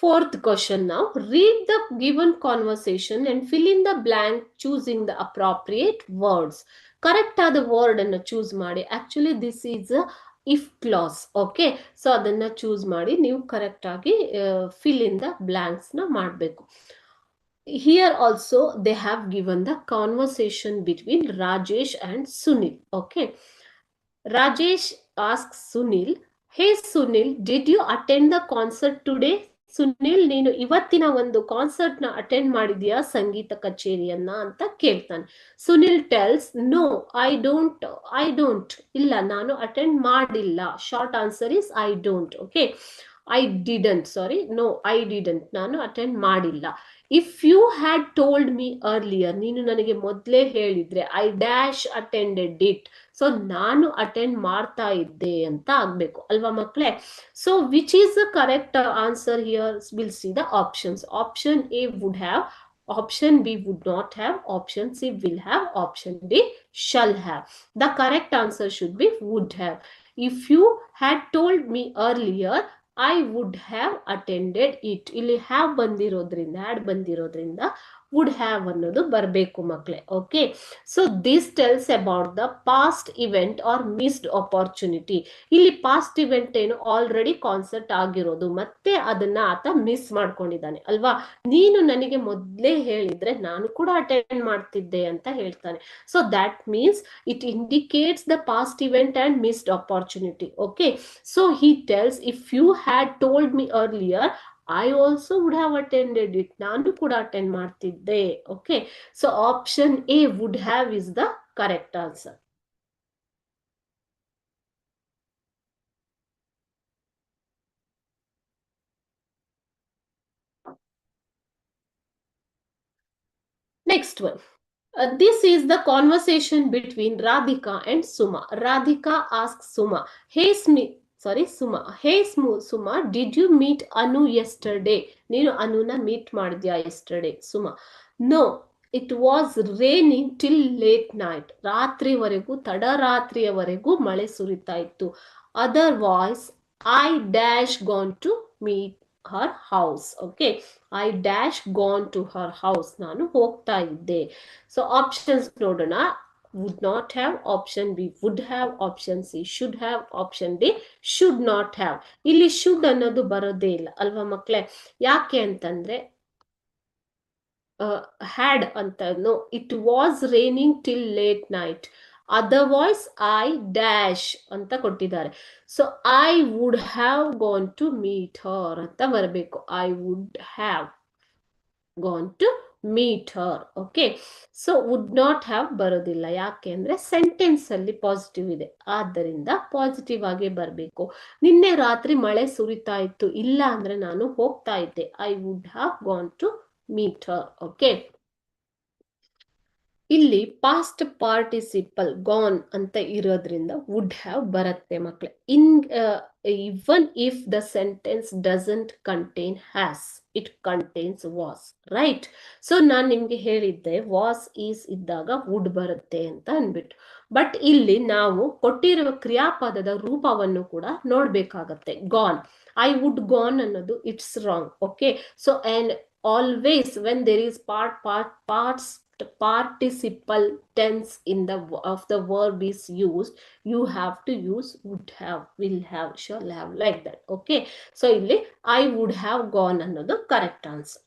Fourth question now. Read the given conversation and fill in the blank choosing the appropriate words. Correct ಆದ word ಅನ್ನು choose ಮಾಡಿ. Actually this is if clause. Okay, so ಅದನ್ನ choose ಮಾಡಿ ನೀವು correct ಆಗಿ fill in the blanks ನ ಮಾಡಬೇಕು. Here also they have given the conversation between Rajesh and Sunil. Okay, Rajesh asks Sunil, hey Sunil, did you attend the concert today? Sunil, ನೀನು ಇವತ್ತಿನ ಒಂದು concert ನ ಅಟೆಂಡ್ ಮಾಡಿದ್ಯಾ, ಸಂಗೀತ ಕಚೇರಿಯನ್ನ ಅಂತ ಕೇಳ್ತಾನೆ. Sunil tells, no I don't, ಇಲ್ಲ ನಾನು ಅಟೆಂಡ್ ಮಾಡಿಲ್ಲ. Short answer is I don't. Okay, I didn't, sorry, no I didn't, ನಾನು ಅಟೆಂಡ್ ಮಾಡಿಲ್ಲ. If you had told me earlier, ನೀನು ನನಗೆ ಮೊದಲೇ ಹೇಳಿದ್ರೆ I dash attended it, so ನಾನು ಅಟೆಂಡ್ ಮಾಡ್ತಾ ಇದ್ದೆ ಅಂತ ಆಗ್ಬೇಕು ಅಲ್ವಾ ಮಕ್ಕಳೇ? So which is the correct answer here? We'll see the options. Option A would have, option B would not have, option C will have, option D shall have. The correct answer should be would have. If you had told me earlier, I would have attended it. ಇಲ್ಲಿ have ಬಂದಿರೋದ್ರಿಂದ, had ಬಂದಿರೋದ್ರಿಂದ would have ಅನ್ನೋದು ಬರಬೇಕು ಮಕ್ಕಳೇ. Okay, so this tells about the past event or missed opportunity. ಇಲ್ಲಿ past event ಏನು, already concert ಆಗಿರೋದು, ಮತ್ತೆ ಅದನ್ನ ಆತ ಮಿಸ್ ಮಾಡ್ಕೊಂಡಿದ್ದಾನೆ ಅಲ್ವಾ. ನೀನು ನನಗೆ ಮೊದಲೇ ಹೇಳಿದ್ರೆ ನಾನು ಕೂಡ ಅಟೆಂಡ್ ಮಾಡ್ತಿದ್ದೆ ಅಂತ ಹೇಳ್ತಾನೆ. So that means it indicates the past event and missed opportunity. Okay, so he tells, if you had told me earlier I also would have attended it. ನಾನು ಕೂಡ ಅಟೆಂಡ್ ಮಾಡ್ತಿದ್ದೆ. Okay, so option A would have is the correct answer. Next one. This is the conversation between Radhika and Suma. Radhika asks Suma, hey Suma, hey Suma, did you meet Anu yesterday? ನೀನು ಅನುನ meet ಮಾಡಿದ್ಯಾ yesterday? Suma, no, it was raining till late night. ರಾತ್ರಿವರೆಗೂ, ತಡರಾತ್ರಿಯವರೆಗೂ ಮಳೆ ಸುರಿತಾ ಇತ್ತು. Otherwise, I dash gone to meet her house. Okay, I dash gone to her house. ನಾನು ಹೋಗ್ತಾ ಇದ್ದೆ. So options ನೋಡೋಣ. would not have, option B would have, option C should have, option D should not have. ಇಲ್ಲಿ should ಅನ್ನೋದು ಬರೋದೇ ಇಲ್ಲ ಅಲ್ವಾ ಮಕ್ಕಳೇ? ಯಾಕೆ ಅಂತಂದ್ರೆ had ಅಂತ, no, it was raining till late night. Otherwise I dash ಅಂತ ಕೊಟ್ಟಿದ್ದಾರೆ. So I would have gone to meet her ಅಂತ ಬರಬೇಕು. I would have gone to meet her. Okay, so would not have ಬರೋದಿಲ್ಲ. ಯಾಕೆ ಅಂದ್ರೆ sentence ಅಲ್ಲಿ positive ಇದೆ, ಆದ್ದರಿಂದ ಪಾಸಿಟಿವ್ ಆಗಿ ಬರಬೇಕು. ನಿನ್ನೆ ರಾತ್ರಿ ಮಳೆ ಸುರಿತಾ ಇತ್ತು, ಇಲ್ಲ ಅಂದ್ರೆ ನಾನು ಹೋಗ್ತಾ ಇದ್ದೆ. I would have gone to meet her. Okay, ಇಲ್ಲಿ ಪಾಸ್ಟ್ ಪಾರ್ಟಿಸಿಪಲ್ ಗಾನ್ ಅಂತ ಇರೋದ್ರಿಂದ ವುಡ್ ಹ್ಯಾವ್ ಬರುತ್ತೆ ಮಕ್ಕಳೇ. Even if the sentence doesn't contain has, it contains was, right? So ನಾನು ನಿಮ್ಗೆ ಹೇಳಿದ್ದೆ ವಾಸ್ ಈಸ್ ಇದ್ದಾಗ ವುಡ್ ಬರುತ್ತೆ ಅಂತ ಅನ್ಬಿಟ್ಟು. ಬಟ್ ಇಲ್ಲಿ ನಾವು ಕೊಟ್ಟಿರುವ ಕ್ರಿಯಾಪದದ ರೂಪವನ್ನು ಕೂಡ ನೋಡ್ಬೇಕಾಗತ್ತೆ. ಗಾನ್, ಐ ವುಡ್ ಗಾನ್ ಅನ್ನೋದು it's wrong. Okay, so and always when there is participle tense in the of the verb is used, you have to use would have, will have, shall have, like that. Okay, so ಇಲ್ಲಿ I would have gone ಅನ್ನೋದು correct answer.